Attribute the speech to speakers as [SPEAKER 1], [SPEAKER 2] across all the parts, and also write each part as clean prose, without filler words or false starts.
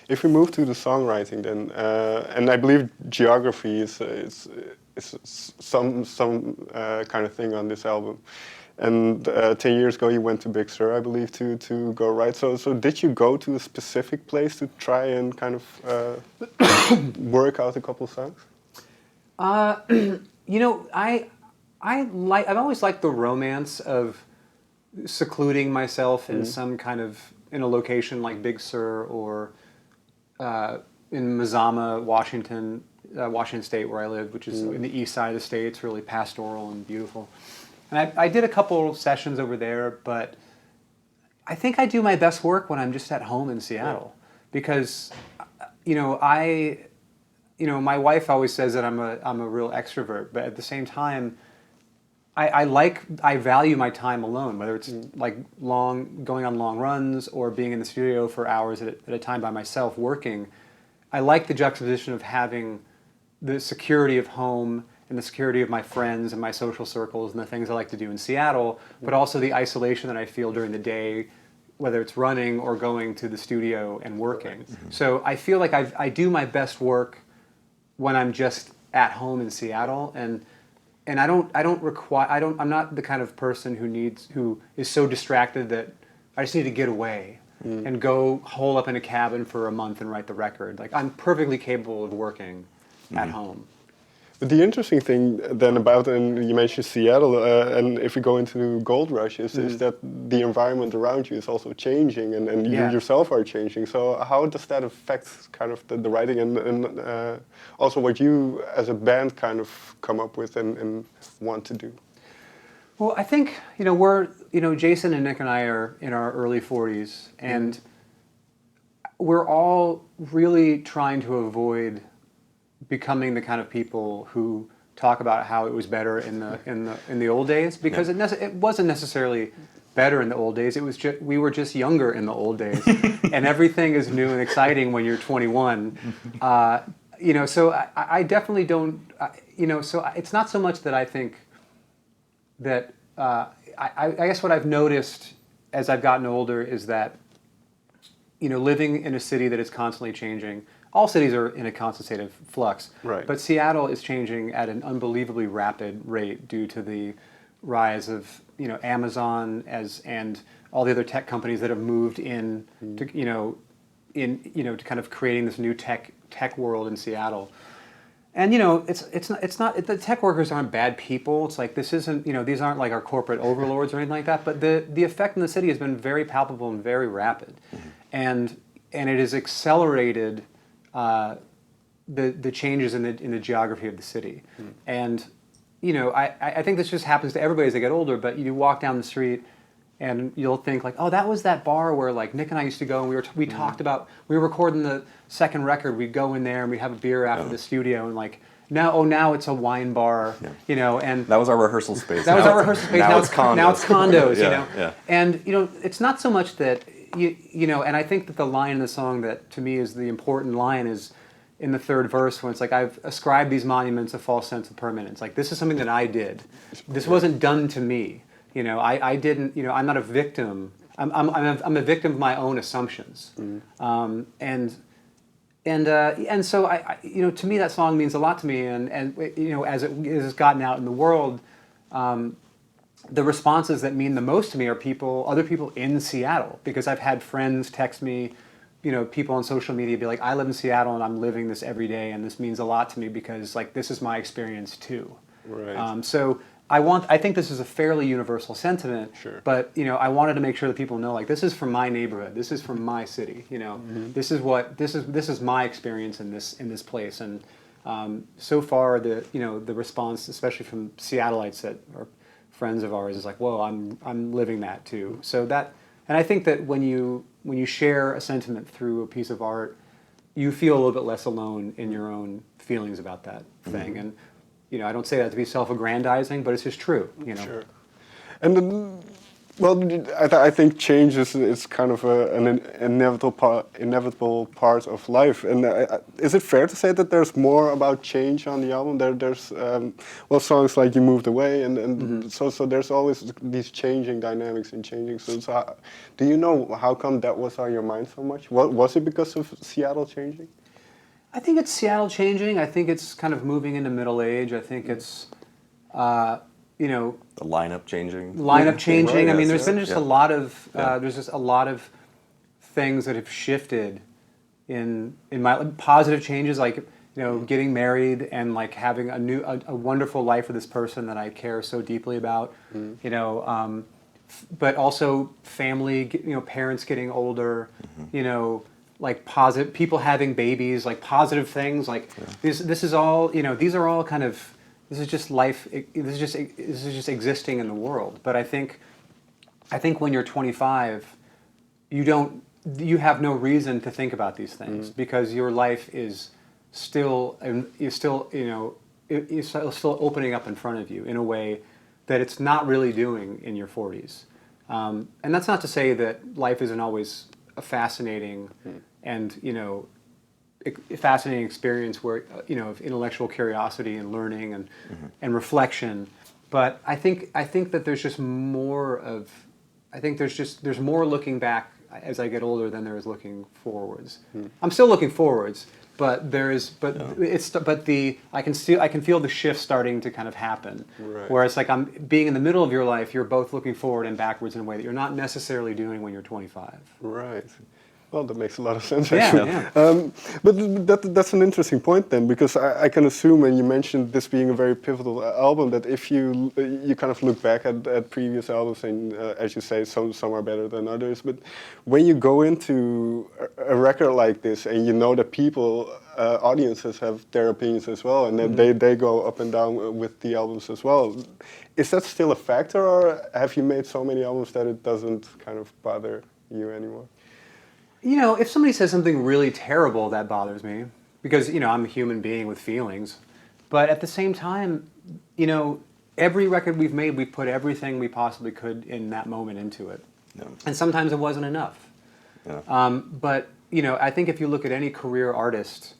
[SPEAKER 1] If we move to the songwriting, then, and I believe geography is some kind of thing on this album. And 10 years ago, you went to Big Sur, I believe, to go write. So did you go to a specific place to try and kind of work out a couple songs?
[SPEAKER 2] You know, I've always liked the romance of secluding myself in some kind of, in a location like Big Sur or in Mazama, Washington State, where I live, which is in the east side of the state. It's really pastoral and beautiful. And I did a couple sessions over there, but I think I do my best work when I'm just at home in Seattle, because, you know, my wife always says that I'm a real extrovert, but at the same time, I value my time alone, whether it's like going on long runs or being in the studio for hours at a time by myself working. I like the juxtaposition of having the security of home and the security of my friends and my social circles and the things I like to do in Seattle, but also the isolation that I feel during the day, whether it's running or going to the studio and working. So I feel like I do my best work when I'm just at home in Seattle, and I'm not the kind of person who is so distracted that I just need to get away and go hole up in a cabin for a month and write the record. Like, I'm perfectly capable of working at home.
[SPEAKER 1] But the interesting thing then about, and you mentioned Seattle, and if we go into Gold Rush, is that the environment around you is also changing, and you yourself are changing. So how does that affect kind of the writing and also what you as a band kind of come up with and want to do?
[SPEAKER 2] Well, I think, Jason and Nick and I are in our early 40s, and we're all really trying to avoid becoming the kind of people who talk about how it was better in the old days, because it wasn't necessarily better in the old days. It was we were just younger in the old days, and everything is new and exciting when you're 21. So I definitely don't. So it's not so much that I think that I guess what I've noticed as I've gotten older is that living in a city that is constantly changing. All cities are in a constant state of flux,
[SPEAKER 1] right.
[SPEAKER 2] But Seattle is changing at an unbelievably rapid rate due to the rise of Amazon and all the other tech companies that have moved in to to kind of creating this new tech world in Seattle. And it's not the tech workers aren't bad people. It's like this isn't these aren't like our corporate overlords or anything like that. But the effect in the city has been very palpable and very rapid, and it has accelerated the changes in the geography of the city. And I think this just happens to everybody as they get older, but you walk down the street and you'll think like, oh, that was that bar where like Nick and I used to go, and we talked about, we were recording the second record, we'd go in there and we'd have a beer after the studio, and like now it's a wine bar, and
[SPEAKER 3] that was our rehearsal space.
[SPEAKER 2] That was our rehearsal space. Now it's condos. Now it's condos,
[SPEAKER 3] Yeah.
[SPEAKER 2] And it's not so much that and I think that the line in the song that to me is the important line is in the third verse, when it's like, I've ascribed these monuments a false sense of permanence. Like, this is something that I did. This wasn't done to me. I didn't. I'm not a victim. I'm a victim of my own assumptions. And so I to me that song means a lot to me. And as it has gotten out in the world, the responses that mean the most to me are other people in Seattle, because I've had friends text me, people on social media be like, I live in Seattle and I'm living this every day, and this means a lot to me because like this is my experience too.
[SPEAKER 1] Right.
[SPEAKER 2] So I think this is a fairly universal sentiment.
[SPEAKER 1] Sure.
[SPEAKER 2] But I wanted to make sure that people know, like, this is from my neighborhood, this is from my city. This is my experience in this place, and so far the response, especially from Seattleites that are friends of ours, is like, whoa, I'm living that too. So that, and I think that when you share a sentiment through a piece of art, you feel a little bit less alone in your own feelings about that thing. And I don't say that to be self-aggrandizing, but it's just true.
[SPEAKER 1] Sure. And then Well, I think change is kind of an inevitable part of life. And is it fair to say that there's more about change on the album? There's well, songs like "You Moved Away," and so there's always these changing dynamics and changing. So do you know how come that was on your mind so much? Was it because of Seattle changing?
[SPEAKER 2] I think it's Seattle changing. I think it's kind of moving into middle age. I think it's,
[SPEAKER 3] the lineup changing.
[SPEAKER 2] Changing.
[SPEAKER 1] Right,
[SPEAKER 2] I mean,
[SPEAKER 1] yes,
[SPEAKER 2] there's been just
[SPEAKER 3] yeah.
[SPEAKER 2] a lot of there's just a lot of things that have shifted in my positive changes, like getting married and like having a wonderful life with this person that I care so deeply about. But also family, parents getting older. Like positive people having babies, like positive things, like this is all these are all kind of, this is just life. This is just existing in the world. But I think when you're 25, you have no reason to think about these things because your life is still opening up in front of you in a way that it's not really doing in your 40s. And that's not to say that life isn't always a fascinating and fascinating experience where of intellectual curiosity and learning and reflection, but I think that there's just more of there's more looking back as I get older than there is looking forwards. I'm still looking forwards, but I can feel the shift starting to kind of happen.
[SPEAKER 1] Right.
[SPEAKER 2] Where it's like I'm being in the middle of your life, you're both looking forward and backwards in a way that you're not necessarily doing when you're 25.
[SPEAKER 1] Right. Well, that makes a lot of sense,
[SPEAKER 2] Yeah,
[SPEAKER 1] actually.
[SPEAKER 2] yeah.
[SPEAKER 1] But that's an interesting point then, because I can assume, and you mentioned this being a very pivotal album, that if you kind of look back at previous albums, and as you say, some are better than others, but when you go into a record like this, and you know that people, audiences have their opinions as well, and then they go up and down with the albums as well, is that still a factor, or have you made so many albums that it doesn't kind of bother you anymore?
[SPEAKER 2] If somebody says something really terrible, that bothers me because, I'm a human being with feelings. But at the same time, every record we've made, we put everything we possibly could in that moment into it. Yeah. And sometimes it wasn't enough. Yeah. But, I think if you look at any career artist,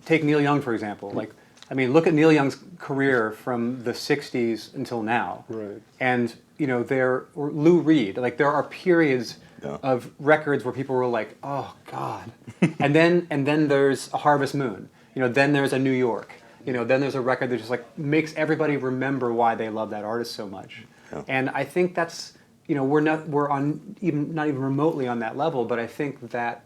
[SPEAKER 2] take Neil Young, for example. Look at Neil Young's career from the 60s until now. Right. And, or Lou Reed. There are periods of records where people were like, "Oh God," and then there's a Harvest Moon. Then there's a New York. Then there's a record that just makes everybody remember why they love that artist so much. Yeah. And I think that's we're not even remotely on that level, but I think that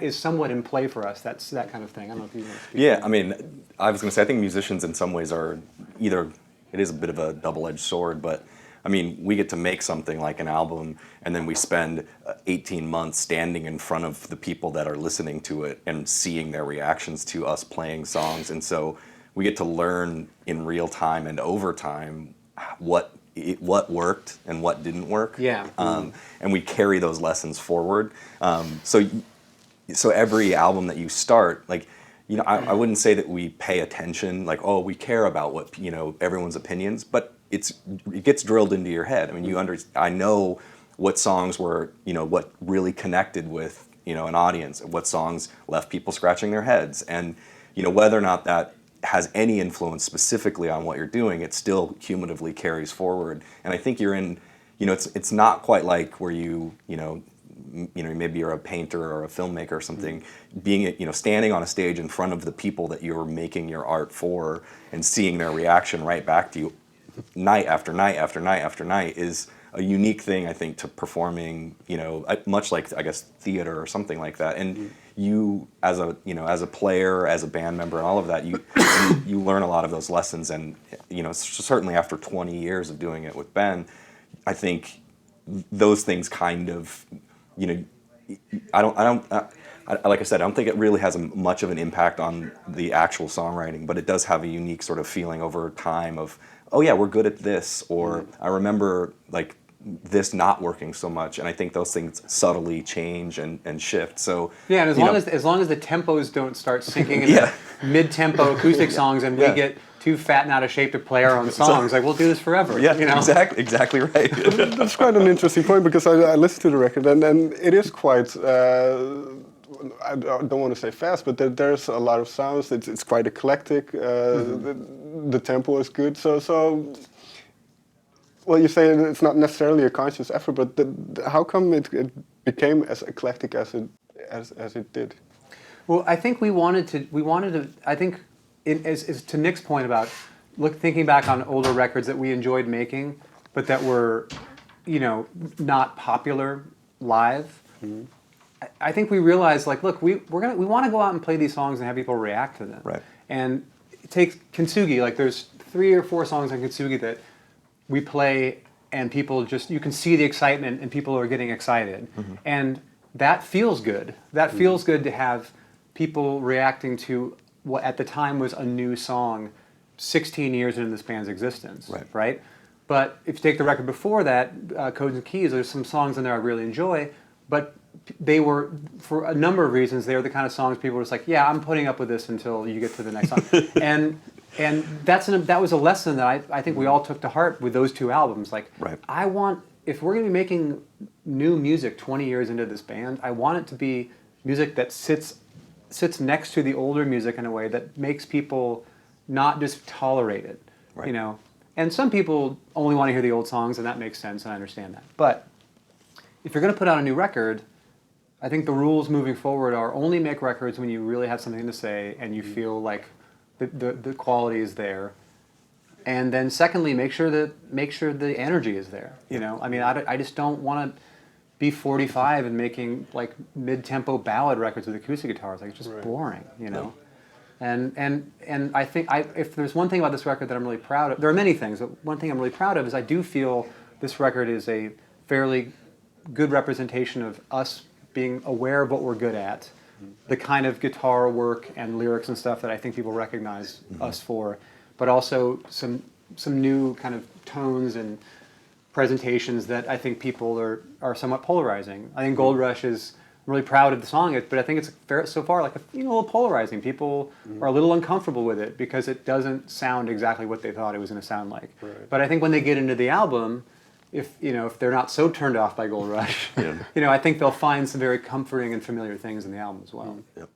[SPEAKER 2] is somewhat in play for us. That's that kind of thing. I don't know if you want to speak.
[SPEAKER 3] Yeah, I mean, I was going to say I think musicians in some ways are either it is a bit of a double-edged sword, but I mean, we get to make something like an album, and then we spend 18 months standing in front of the people that are listening to it and seeing their reactions to us playing songs. And so we get to learn in real time and over time what worked and what didn't work.
[SPEAKER 2] Yeah.
[SPEAKER 3] And we carry those lessons forward. So every album that you start, I wouldn't say that we pay attention, we care about what everyone's opinions, but it gets drilled into your head. I mean, I know what songs were, what really connected with, an audience, what songs left people scratching their heads, and whether or not that has any influence specifically on what you're doing, it still cumulatively carries forward. And I think you're in, it's not quite like where maybe you're a painter or a filmmaker or something, being standing on a stage in front of the people that you're making your art for and seeing their reaction right back to you night after night after night after night is a unique thing, I think, to performing, much like, I guess, theater or something like that. And you, as a player, as a band member, and all of that, you learn a lot of those lessons. And, certainly after 20 years of doing it with Ben, I think those things kind of, like I said, I don't think it really has much of an impact on the actual songwriting, but it does have a unique sort of feeling over time of, oh yeah, we're good at this, or I remember this not working so much, and I think those things subtly change and shift. So
[SPEAKER 2] yeah, and as long as the tempos don't start sinking into mid-tempo acoustic songs, and we get too fat and out of shape to play our own songs. Like, we'll do this forever.
[SPEAKER 3] Yeah,
[SPEAKER 2] you know?
[SPEAKER 3] exactly right.
[SPEAKER 1] That's quite an interesting point, because I listened to the record, and it is quite, I don't want to say fast, but there's a lot of sounds. It's quite eclectic. The tempo is good. So well, you say it's not necessarily a conscious effort, but how come it became as eclectic as it did?
[SPEAKER 2] Well, I think we wanted to. I think, as to Nick's point about thinking back on older records that we enjoyed making, but that were, not popular live. Mm-hmm. I think we realized, like, look, we want to go out and play these songs and have people react to them.
[SPEAKER 3] Right.
[SPEAKER 2] And take Kintsugi. Like, there's 3 or 4 songs on Kintsugi that we play, and people you can see the excitement, and people are getting excited, and that feels good. That feels good to have people reacting to what at the time was a new song 16 years into this band's existence, right? But if you take the record before that, Codes and Keys, there's some songs in there I really enjoy, but they were, for a number of reasons, they were the kind of songs people were just like, yeah, I'm putting up with this until you get to the next song. And that was a lesson that I think we all took to heart with those 2 albums. Like, if we're going to be making new music 20 years into this band, I want it to be music that sits next to the older music in a way that makes people not just tolerate it, And some people only want to hear the old songs, and that makes sense, and I understand that. But if you're going to put out a new record, I think the rules moving forward are only make records when you really have something to say and you feel like the quality is there. And then secondly, make sure the energy is there. I mean, I just don't want to be 45 and making like mid-tempo ballad records with acoustic guitars. Like, it's just boring, And I think if there's one thing about this record that I'm really proud of, there are many things, but one thing I'm really proud of is I do feel this record is a fairly good representation of us being aware of what we're good at, the kind of guitar work and lyrics and stuff that I think people recognize us for, but also some new kind of tones and presentations that I think people are somewhat polarizing. I think Gold Rush is, I'm really proud of the song, but I think it's so far like a little polarizing. People are a little uncomfortable with it because it doesn't sound exactly what they thought it was going to sound like. Right. But I think when they get into the album, if they're not so turned off by Gold Rush, I think they'll find some very comforting and familiar things in the album as well.
[SPEAKER 3] Yep.